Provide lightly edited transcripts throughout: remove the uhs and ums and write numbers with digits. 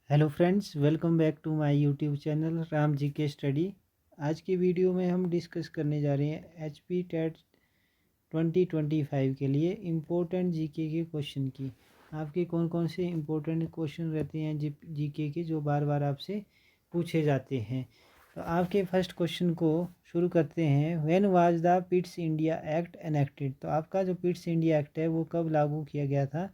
Hello friends, welcome back to my YouTube channel Ram ji के study. आज की वीडियो में हम डिस्कस करने जा रहे हैं एचपी टेट 2025 के लिए इम्पोर्टेंट जीके के क्वेश्चन की। आपके कौन कौन से इम्पोर्टेंट क्वेश्चन रहते हैं जीके के जो बार बार आपसे पूछे जाते हैं। तो आपके फर्स्ट क्वेश्चन को शुरू करते हैं। When was the Pitt's India act enacted. तो आपका जो पिट्स इंडिया एक्ट है वो कब लागू किया गया था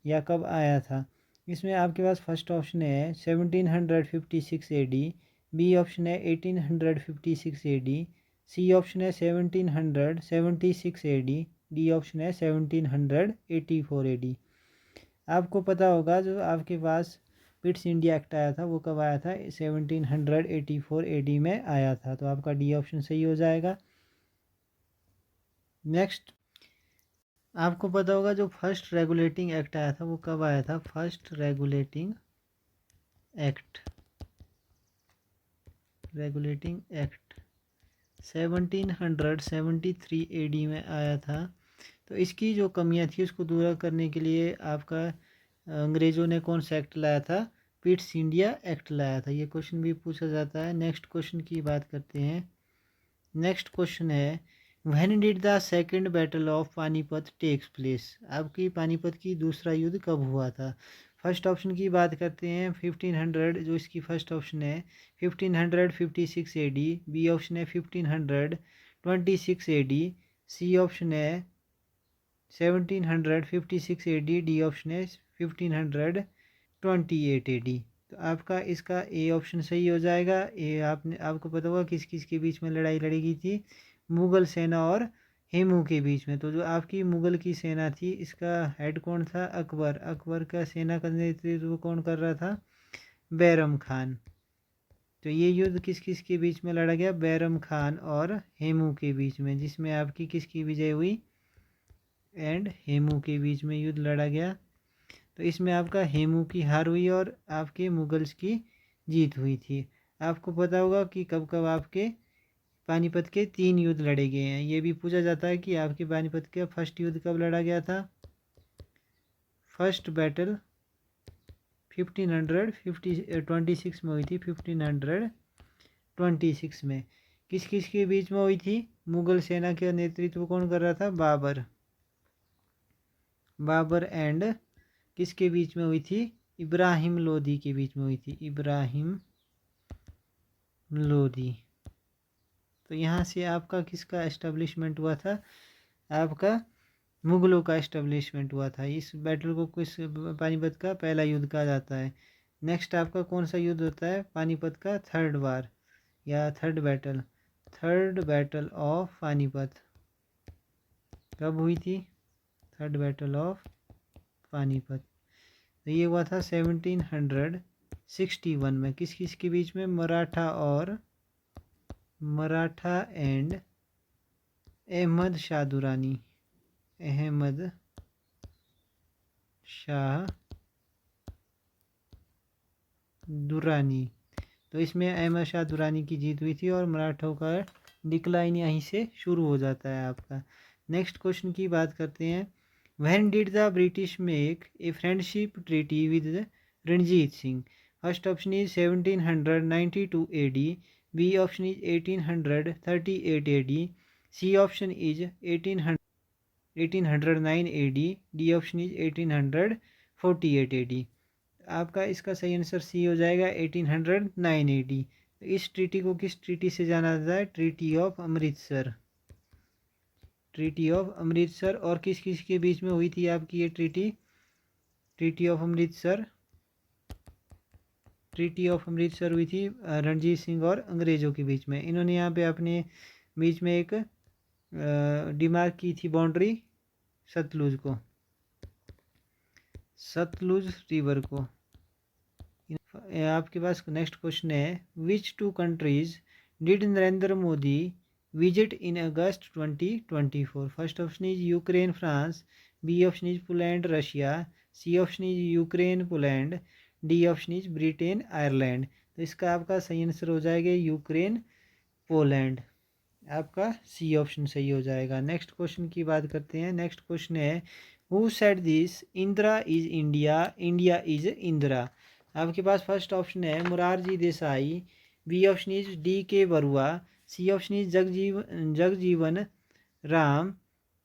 या कब आया था। इसमें आपके पास फर्स्ट ऑप्शन है 1756 AD, बी ऑप्शन है 1856 AD, सी ऑप्शन है 1776 AD, डी ऑप्शन है 1784 AD। आपको पता होगा जो आपके पास पिट्स इंडिया एक्ट आया था वो कब आया था, 1784 AD में आया था। तो आपका डी ऑप्शन सही हो जाएगा। नेक्स्ट, आपको पता होगा जो फर्स्ट रेगुलेटिंग एक्ट आया था वो कब आया था। फर्स्ट रेगुलेटिंग एक्ट 1773 AD में आया था। तो इसकी जो कमियां थी उसको दूर करने के लिए आपका अंग्रेज़ों ने कौन सा एक्ट लाया था, पिट्स इंडिया एक्ट लाया था। ये क्वेश्चन भी पूछा जाता है। नेक्स्ट क्वेश्चन की बात करते हैं। नेक्स्ट क्वेश्चन है when did the second battle of Panipat takes place. आपकी पानीपत की दूसरा युद्ध कब हुआ था। फर्स्ट ऑप्शन की बात करते हैं 1500, जो इसकी फर्स्ट ऑप्शन है 1556 AD, बी ऑप्शन है 1526 AD, सी ऑप्शन है 1756 AD, डी ऑप्शन है 1528 AD। तो आपका इसका ए ऑप्शन सही हो जाएगा। आपको पता होगा किस किस के बीच में लड़ाई लड़ी गई थी, मुगल सेना और हेमू के बीच में। तो जो आपकी मुगल की सेना थी इसका हेड कौन था, अकबर। अकबर का सेना का नेतृत्व कौन कर रहा था, बैरम खान। तो ये युद्ध किस किस के बीच में लड़ा गया, बैरम खान और हेमू के बीच में, जिसमें आपकी किसकी विजय हुई, एंड हेमू के बीच में युद्ध लड़ा गया। तो इसमें आपका हेमू की हार हुई और आपके मुगल्स की जीत हुई थी। आपको पता होगा कि कब कब आपके पानीपत के 3 युद्ध लड़े गए हैं। ये भी पूछा जाता है कि आपके पानीपत का फर्स्ट युद्ध कब लड़ा गया था। फर्स्ट बैटल 1526 में हुई थी। 1526 में किस किस के बीच में हुई थी, मुगल सेना का नेतृत्व कौन कर रहा था, बाबर। बाबर एंड किसके बीच में हुई थी, इब्राहिम लोदी के बीच में हुई थी, इब्राहिम लोदी। तो यहाँ से आपका किसका एस्टेब्लिशमेंट हुआ था, आपका मुगलों का एस्टेब्लिशमेंट हुआ था। इस बैटल को किस पानीपत का पहला युद्ध कहा जाता है। नेक्स्ट आपका कौन सा युद्ध होता है, पानीपत का थर्ड वार या third battle. Third battle of Panipat कब हुई थी, थर्ड बैटल ऑफ पानीपत। तो ये हुआ था 1761 में। किस किस के बीच में, मराठा एंड अहमद शाह दुरानी। अहमद शाह दुरानी। तो इसमें अहमद शाह दुरानी की जीत हुई थी और मराठों का डिक्लाइन यहीं से शुरू हो जाता है आपका। नेक्स्ट क्वेश्चन की बात करते हैं। When did the British make a friendship treaty with Ranjit Singh. First option is 1792 AD, B option is 1838 AD, C option is 1809 AD, D option is 1848 AD। आपका इसका सही आंसर सी हो जाएगा, 1809 AD। तो इस ट्रीटी को किस ट्रीटी से जाना जाता है, treaty of Amritsar. Treaty of Amritsar. और किस किस के बीच में हुई थी आपकी ये treaty, treaty of Amritsar. Treaty of Amritsar हुई थी रणजीत सिंह और अंग्रेज़ों के बीच में। इन्होंने यहाँ पे अपने बीच में एक डिमार्क की थी बाउंड्री, सतलुज को, सतलुज रिवर को। आपके पास नेक्स्ट क्वेश्चन है, which two countries did Narendra Modi visit in August 2024। First option is Ukraine France, B option is Poland Russia, C option is Ukraine Poland, D option is Britain Ireland. तो इसका आपका सही answer हो जाएगा Ukraine Poland. आपका C option सही हो जाएगा। नेक्स्ट क्वेश्चन की बात करते हैं। नेक्स्ट क्वेश्चन है, who said this, Indira is India, India is Indira. आपके पास फर्स्ट ऑप्शन है Morarji Desai, B option is D K Barua, C option is Jagjivan Ram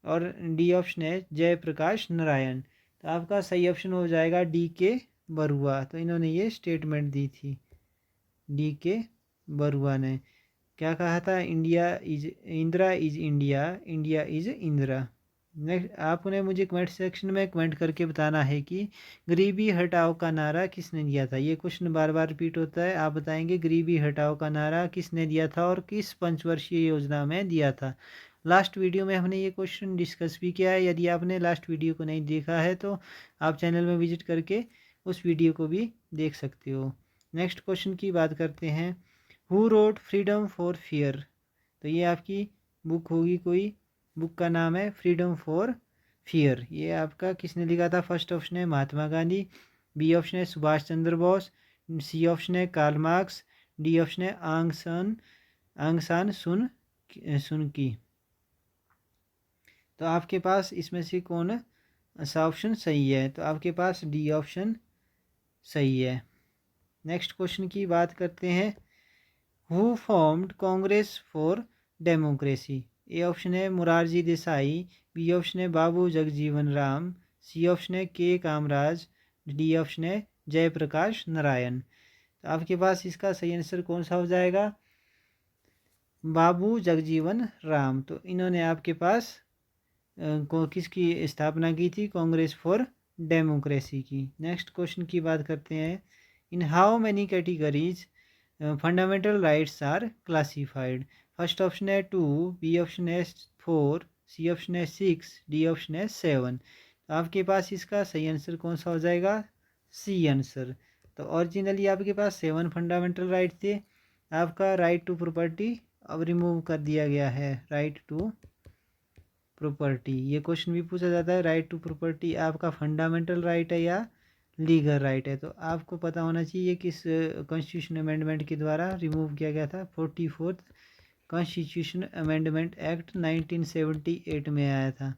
और डी ऑप्शन है जयप्रकाश नारायण। तो आपका सही ऑप्शन हो जाएगा डी के बरुआ। तो इन्होंने ये स्टेटमेंट दी थी, डी के बरुआ ने क्या कहा था, Indira is India, India is Indira. Next आपने मुझे कमेंट सेक्शन में कमेंट करके बताना है कि गरीबी हटाओ का नारा किसने दिया था। ये क्वेश्चन बार बार रिपीट होता है। आप बताएंगे गरीबी हटाओ का नारा किसने दिया था और किस पंचवर्षीय योजना में दिया था। लास्ट वीडियो में हमने ये क्वेश्चन डिस्कस भी किया है। यदि आपने लास्ट वीडियो को नहीं देखा है तो आप चैनल में विजिट करके उस वीडियो को भी देख सकते हो। नेक्स्ट क्वेश्चन की बात करते हैं, who wrote freedom for fear. तो ये आपकी बुक होगी, कोई बुक का नाम है फ्रीडम फॉर फियर। ये आपका किसने लिखा था। फर्स्ट ऑप्शन है महात्मा गांधी, बी ऑप्शन है सुभाष चंद्र बोस, सी ऑप्शन है कार्ल मार्क्स, डी ऑप्शन है आंग सान सुन की। तो आपके पास इसमें से कौन सा ऑप्शन सही है। तो आपके पास डी ऑप्शन सही है। नेक्स्ट क्वेश्चन की बात करते हैं, who formed Congress for democracy. A option है मुरारजी देसाई, बी ऑप्शन है बाबू जगजीवन राम, सी ऑप्शन है के कामराज, डी ऑप्शन है जयप्रकाश नारायण। तो आपके पास इसका सही आंसर कौन सा हो जाएगा, बाबू जगजीवन राम। तो इन्होंने आपके पास किसकी स्थापना की थी, कांग्रेस फॉर डेमोक्रेसी की। नेक्स्ट क्वेश्चन की बात करते हैं, in how many categories fundamental rights are classified. First option है 2, बी ऑप्शन है 4, सी ऑप्शन है 6, डी ऑप्शन है 7। तो आपके पास इसका सही आंसर कौन सा हो जाएगा, सी आंसर। तो ओरिजिनली आपके पास 7 फंडामेंटल राइट थे। आपका राइट टू प्रॉपर्टी अब रिमूव कर दिया गया है, राइट टू प्रॉपर्टी। ये क्वेश्चन भी पूछा जाता है, राइट टू प्रॉपर्टी आपका फंडामेंटल राइट है या लीगल राइट है। तो आपको पता होना चाहिए किस कॉन्स्टिट्यूशन अमेंडमेंट के द्वारा रिमूव किया गया था। 44th कॉन्स्टिट्यूशन अमेंडमेंट एक्ट 1978 में आया था।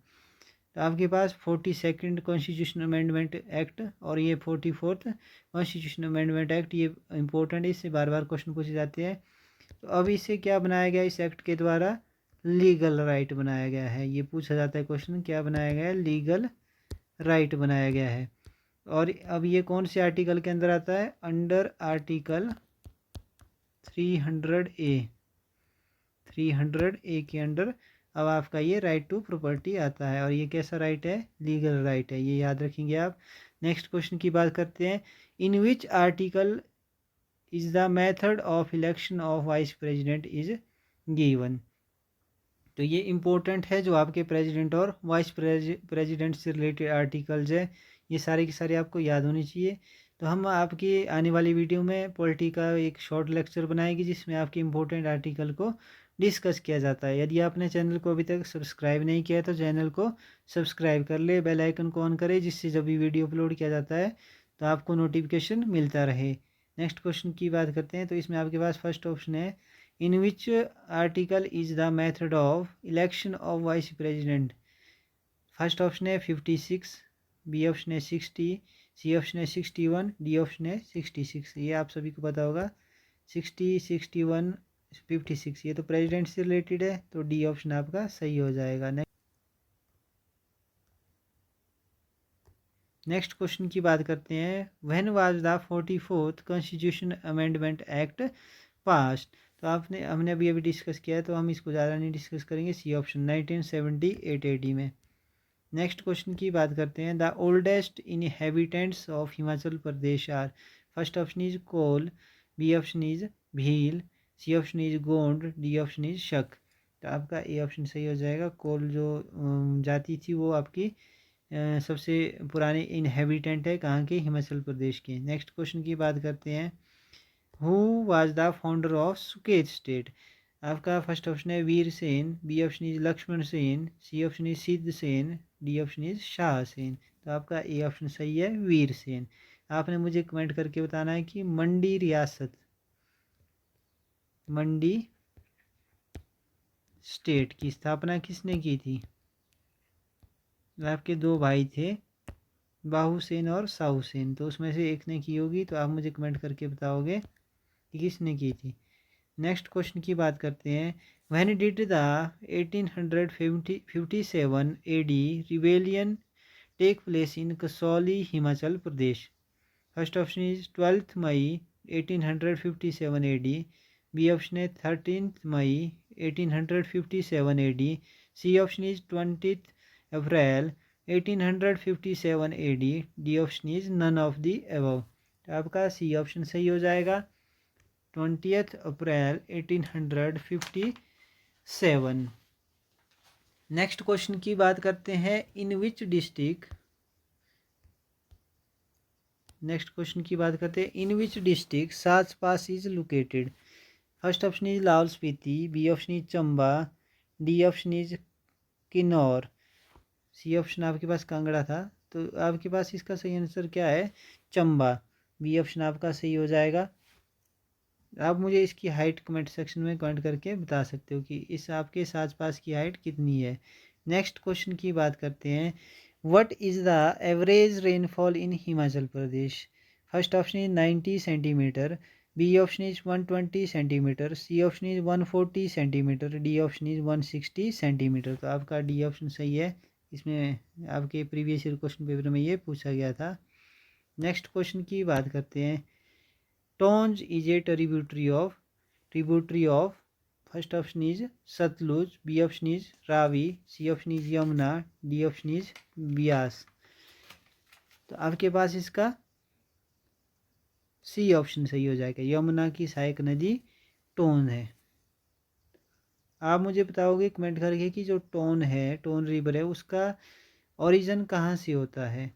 तो आपके पास 42nd कॉन्स्टिट्यूशन अमेंडमेंट एक्ट और ये 44th कॉन्स्टिट्यूशन अमेंडमेंट एक्ट, ये इंपॉर्टेंट है, इससे बार बार क्वेश्चन पूछे जाते हैं। तो अब इसे क्या बनाया गया, इस एक्ट के द्वारा लीगल राइट बनाया गया है। ये पूछा जाता है क्वेश्चन, क्या बनाया गया है, लीगल राइट बनाया गया है। और अब ये कौन से आर्टिकल के अंदर आता है, अंडर आर्टिकल 300A, 300A के अंडर अब आपका ये राइट टू प्रॉपर्टी आता है। और ये कैसा राइट है, लीगल राइट है, ये याद रखेंगे आप। नेक्स्ट क्वेश्चन की बात करते हैं, in which article is the method of election of vice president is given. तो ये इम्पोर्टेंट है, जो आपके प्रेसिडेंट और वाइस प्रेसिडेंट से रिलेटेड आर्टिकल्स है, ये सारे के सारे आपको याद होने चाहिए। तो हम आपकी आने वाली वीडियो में पॉलिटी का एक शॉर्ट लेक्चर बनाएंगे जिसमें आपके इम्पोर्टेंट आर्टिकल को डिस्कस किया जाता है। यदि आपने चैनल को अभी तक सब्सक्राइब नहीं किया तो चैनल को सब्सक्राइब कर ले, बेल आइकन को ऑन करें, जिससे जब भी वीडियो अपलोड किया जाता है तो आपको नोटिफिकेशन मिलता रहे। नेक्स्ट क्वेश्चन की बात करते हैं, तो इसमें आपके पास फर्स्ट ऑप्शन है, in which article is the method of election of vice president. First option है 56, बी ऑप्शन है 60, सी ऑप्शन है 61, डी ऑप्शन है 66। ये आप सभी को पता होगा, 60, 61, 56, ये तो प्रेसिडेंट से रिलेटेड है, तो डी ऑप्शन आपका सही हो जाएगा। नेक्स्ट क्वेश्चन की बात करते हैं, when was the 44th constitution amendment act passed. तो हमने अभी डिस्कस किया है, तो हम इसको ज़्यादा नहीं डिस्कस करेंगे। सी ऑप्शन 1978 AD में। नेक्स्ट क्वेश्चन की बात करते हैं, the oldest inhabitants of Himachal Pradesh are. First option is Kol, B option is Bhil, C option is Gond, D option is Shak. तो आपका ए ऑप्शन सही हो जाएगा। कोल जो जाति थी वो आपकी सबसे पुराने इनहेबिटेंट है, कहाँ के, हिमाचल प्रदेश के। नेक्स्ट क्वेश्चन की बात करते हैं, who was the founder of Suket state. आपका फर्स्ट ऑप्शन है Veer Sen, B option is Lakshman Sen, C option is Siddh Sen, D option is Shah Sen. तो आपका ए ऑप्शन सही है, वीर सेन। आपने मुझे कमेंट करके बताना है कि मंडी रियासत, मंडी स्टेट की स्थापना किसने की थी। आपके दो भाई थे, बाहुसेन और साहुसेन, तो उसमें से एक ने की होगी, तो आप मुझे कमेंट करके बताओगे कि किसने की थी। नेक्स्ट क्वेश्चन की बात करते हैं। When did the 1857 AD rebellion take place in Kasauli Himachal Pradesh? First option is 12th May 1857 AD, B option है 13th May 1857 AD, C option is 20th April 1857 AD, D option is none of the above. तो आपका C option सही हो जाएगा, 20th April 1857। Next question की बात करते हैं। In which district, next question की बात करते हैं। In which district Sach Pass is located? First option is Lahaul Spiti, B option is Chamba, D option is Kinnaur, C option आपके पास कांगड़ा था, तो आपके पास इसका सही आंसर क्या है? चंबा। बी ऑप्शन आपका सही हो जाएगा। आप मुझे इसकी हाइट कमेंट सेक्शन में कमेंट करके बता सकते हो कि इस आपके साथ पास की हाइट कितनी है। नेक्स्ट क्वेश्चन की बात करते हैं। What is the average rainfall in Himachal Pradesh? First option is 90 centimetre, B option is 120 centimetre, C option is 140 centimetre, D option is 160 centimetre. तो आपका डी ऑप्शन सही है। इसमें आपके प्रीवियस ईयर क्वेश्चन पेपर में ये पूछा गया था। नेक्स्ट क्वेश्चन की बात करते हैं। Tons is a tributary of first option is Sutlej, B option is Ravi, C option is Yamuna, D option is Beas. तो आपके पास इसका सी ऑप्शन सही हो जाएगा, यमुना की सहायक नदी टोन है। आप मुझे बताओगे कमेंट करके कि जो टोन है, टोन रिवर है, उसका ओरिजिन कहाँ से होता है।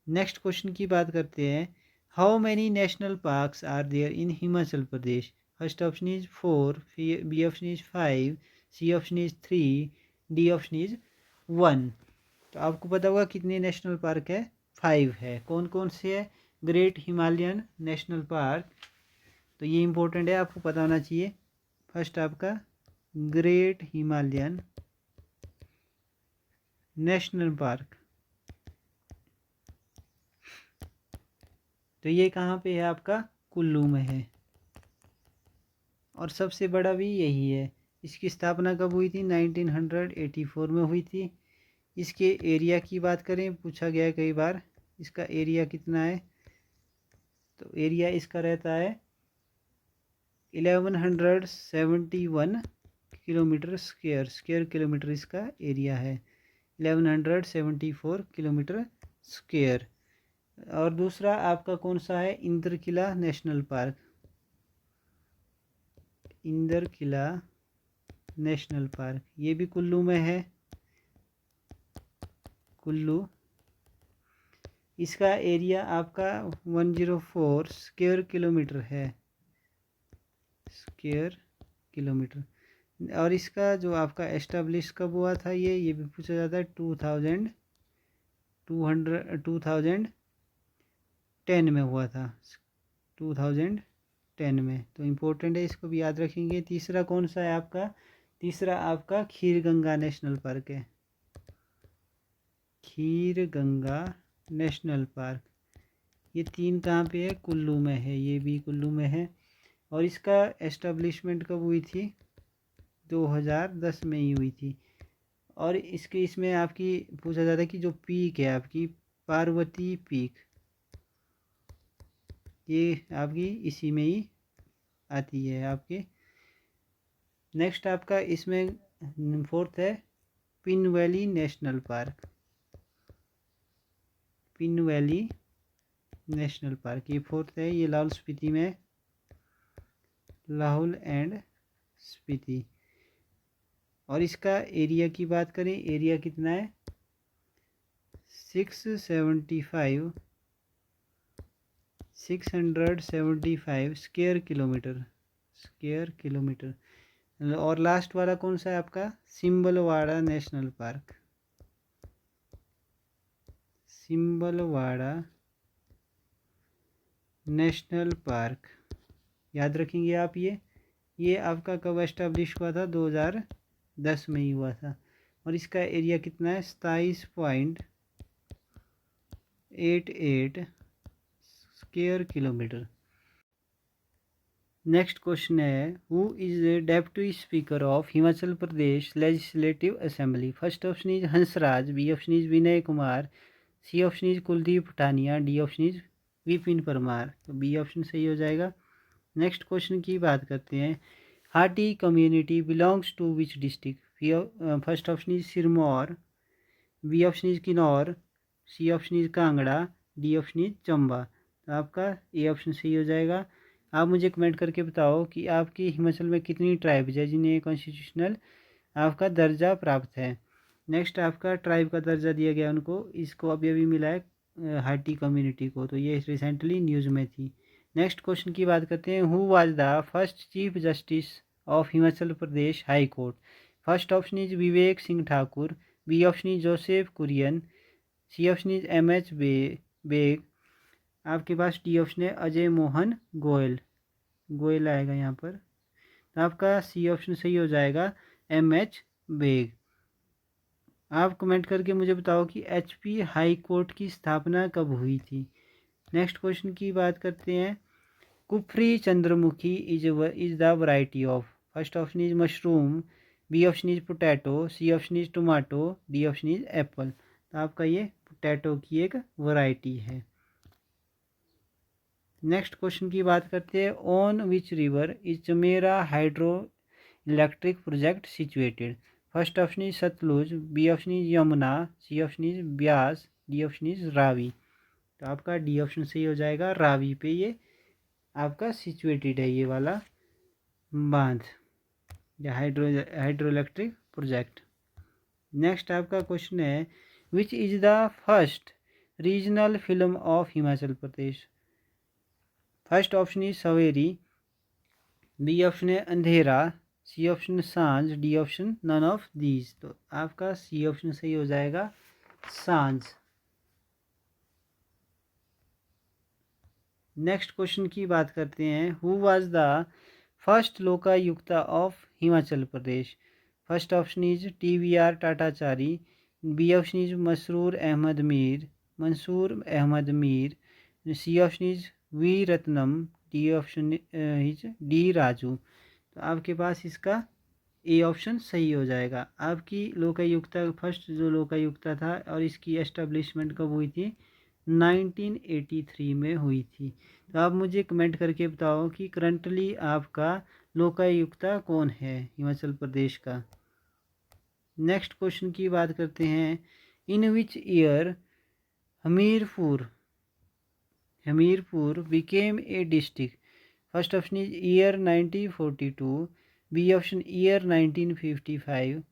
नेक्स्ट क्वेश्चन की बात करते हैं। How many national parks are there in Himachal Pradesh? First option is 4, B option is 5, C option is 3, D option is 1। तो आपको पता होगा कितने नेशनल पार्क है? 5 है। कौन कौन से है? ग्रेट हिमालयन नेशनल पार्क, तो ये इंपॉर्टेंट है, आपको पता होना चाहिए। फर्स्ट आपका ग्रेट हिमालयन नेशनल पार्क, तो ये कहाँ पे है? आपका कुल्लू में है। और सबसे बड़ा भी यही है। इसकी स्थापना कब हुई थी? 1984 में हुई थी। इसके एरिया की बात करें, पूछा गया है कई बार, इसका एरिया कितना है? तो एरिया इसका रहता है 1171 किलोमीटर स्क्वायर किलोमीटर इसका एरिया है, 1174 किलोमीटर स्क्वायर। और दूसरा आपका कौन सा है? Indrakila national park, Indrakila national park, ये भी कुल्लू में है, कुल्लू। इसका एरिया आपका 104 स्क्वायर किलोमीटर है, स्क्वायर किलोमीटर। और इसका जो आपका एस्टेब्लिश कब हुआ था, ये भी पूछा जाता है, 2010 में हुआ था, 2010 में। तो इम्पोर्टेंट है, इसको भी याद रखेंगे। तीसरा कौन सा है आपका? तीसरा आपका खीर गंगा नेशनल पार्क है, खीर गंगा नेशनल पार्क। ये 3 कहाँ पे है? कुल्लू में है, ये भी कुल्लू में है। और इसका एस्टेब्लिशमेंट कब हुई थी? 2010 में ही हुई थी। और इसमें आपकी पूछा जाता है कि जो पीक है आपकी पार्वती पीक, ये आपकी इसी में ही आती है आपके। नेक्स्ट आपका इसमें फोर्थ है pin valley national park, pin valley national park, ये फोर्थ है। ये लाहौल स्पीति में, लाहौल एंड स्पीति। और इसका एरिया की बात करें, एरिया कितना है? 675 स्क्वायर किलोमीटर, स्क्वायर किलोमीटर। और लास्ट वाला कौन सा है आपका? Simbalbara national park, Simbalbara national park, याद रखेंगे आप। ये आपका कब एस्टेब्लिश हुआ था? 2010 में ही हुआ था। और इसका एरिया कितना है? 27.5 0.88 स्क्वायर किलोमीटर। नेक्स्ट क्वेश्चन है, who is the deputy speaker of Himachal Pradesh legislative assembly? First option is Hansraj, B option is Vinay Kumar, C option is Kuldeep Pathania, D option is Vipin Parmar. तो बी ऑप्शन सही हो जाएगा। नेक्स्ट क्वेश्चन की बात करते हैं, Hati community belongs to which district? First option is Sirmaur, B option is Kinnaur, C option is Kangra, D option is Chamba. तो आपका ए ऑप्शन सही हो जाएगा। आप मुझे कमेंट करके बताओ कि आपकी हिमाचल में कितनी ट्राइब्स है जिन्हें कॉन्स्टिट्यूशनल आपका दर्जा प्राप्त है। नेक्स्ट आपका ट्राइब का दर्जा दिया गया उनको, इसको अभी अभी मिला है हाटी कम्युनिटी को, तो ये रिसेंटली न्यूज़ में थी। नेक्स्ट क्वेश्चन की बात करते हैं, who was the first chief justice of Himachal Pradesh high court? First option is Vivek Singh Thakur, B option is Joseph Kurian, C option is M H. Beg, आपके पास डी ऑप्शन है अजय मोहन गोयल, गोयल आएगा यहाँ पर। तो आपका सी ऑप्शन सही हो जाएगा, एम.एच. बेग। आप कमेंट करके मुझे बताओ कि एचपी हाई कोर्ट की स्थापना कब हुई थी। नेक्स्ट क्वेश्चन की बात करते हैं, Kufri Chandramukhi is the variety of? First option is mushroom, B option is potato, C option is tomato, D option is apple. तो आपका ये पोटैटो की एक वैरायटी है। नेक्स्ट क्वेश्चन की बात करते हैं, on which river is Chamera hydro electric project situated? First option is Sutlej, B option is Yamuna, C option is Beas, D option is Ravi. तो आपका डी ऑप्शन सही हो जाएगा, रावी पे ये आपका सिचुएटेड है ये वाला बांध या हाइड्रो इलेक्ट्रिक प्रोजेक्ट। नेक्स्ट आपका क्वेश्चन है, which is the first regional film of Himachal Pradesh? First option is Saveri, B option है Andhera, C option Sanjh, D option none of these. तो आपका सी ऑप्शन सही हो जाएगा, सांझ। नेक्स्ट क्वेश्चन की बात करते हैं, who was the first Lokayukta of Himachal Pradesh? First option is TVR. Tatachari, B option is Mansoor Ahmad Mir, C option is V Ratnam, D option is D Raju. तो आपके पास इसका ए ऑप्शन सही हो जाएगा। आपकी लोकायुक्ता फर्स्ट जो लोकायुक्ता था और इसकी एस्टेब्लिशमेंट कब हुई थी? 1983 में हुई थी। तो आप मुझे कमेंट करके बताओ कि करंटली आपका लोकायुक्ता कौन है हिमाचल प्रदेश का। नेक्स्ट क्वेश्चन की बात करते हैं, in which year Hamirpur became a district? First option is year 1942, B option year 1955,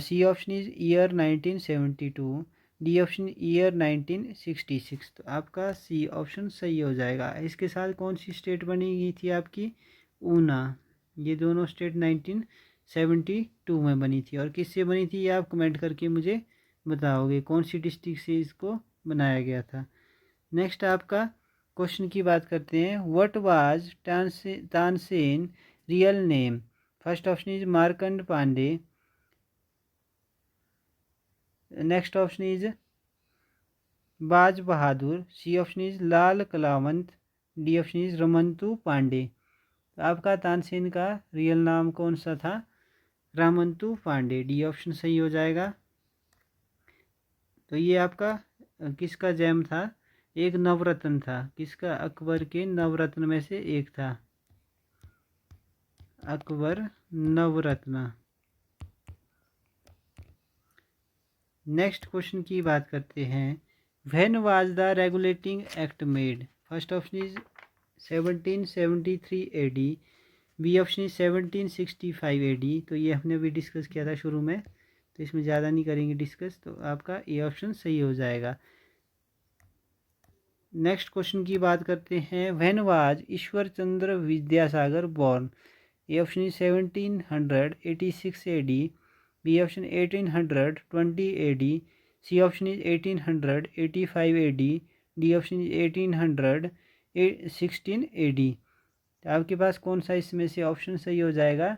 C option is year 1972, D option year 1966। तो आपका सी ऑप्शन सही हो जाएगा। इसके साथ कौन सी स्टेट बनी गई थी आपकी? ऊना। ये दोनों स्टेट 1972 में बनी थी। और किससे बनी थी ये आप कमेंट करके मुझे बताओगे, कौन सी डिस्ट्रिक्ट से इसको बनाया गया था। नेक्स्ट आपका क्वेश्चन की बात करते हैं, what was Tansen real name? First option is Markand Pandey, next option is Baz Bahadur, C option is Lal Kalawant, D option is Ramtanu Pandey. तो आपका तानसेन का रियल नाम कौन सा था? रामंतु पांडे, डी ऑप्शन सही हो जाएगा। तो ये आपका किसका जैम था? एक नवरत्न था। किसका? अकबर के नवरत्न में से एक था, अकबर नवरत्न। नेक्स्ट क्वेश्चन की बात करते हैं, when was the regulating act made? First option is 1773 AD, B option is 1765 AD। तो ये हमने अभी डिस्कस किया था शुरू में, तो इसमें ज़्यादा नहीं करेंगे डिस्कस। तो आपका ए ऑप्शन सही हो जाएगा। नेक्स्ट क्वेश्चन की बात करते हैं, when was Ishwar Chandra Vidyasagar born? A option is 1786 AD, B option 1820 AD, C option is 1885 AD, D option is 1816 AD। तो आपके पास कौन सा इसमें से ऑप्शन सही हो जाएगा?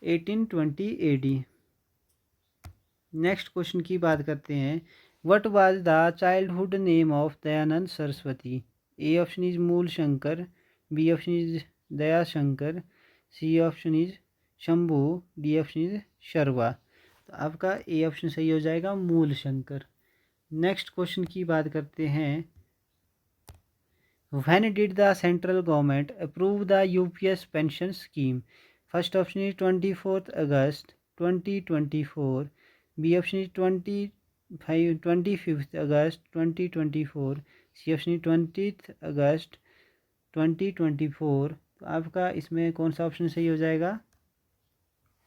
1820 AD। नेक्स्ट क्वेश्चन की बात करते हैं, What was the childhood name of Dayanand Saraswati? A option is Mool Shankar, B option is Daya Shankar, C option is Shambhu, D option is Sharva। तो आपका ए ऑप्शन सही हो जाएगा, मूल शंकर। नेक्स्ट क्वेश्चन की बात करते हैं। When did the central government approve the UPS pension scheme? First option is 24th August 2024, B option is 25th August 2024, C option is 20th August 2024। तो आपका इसमें कौन सा ऑप्शन सही हो जाएगा?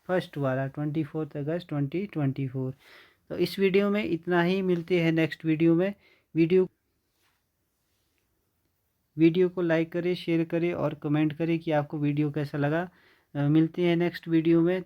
फर्स्ट वाला 24 अगस्त 2024। तो इस वीडियो में इतना ही, मिलते हैं नेक्स्ट वीडियो में। वीडियो को लाइक करें, शेयर करें और कमेंट करें कि आपको वीडियो कैसा लगा। मिलते हैं नेक्स्ट वीडियो में।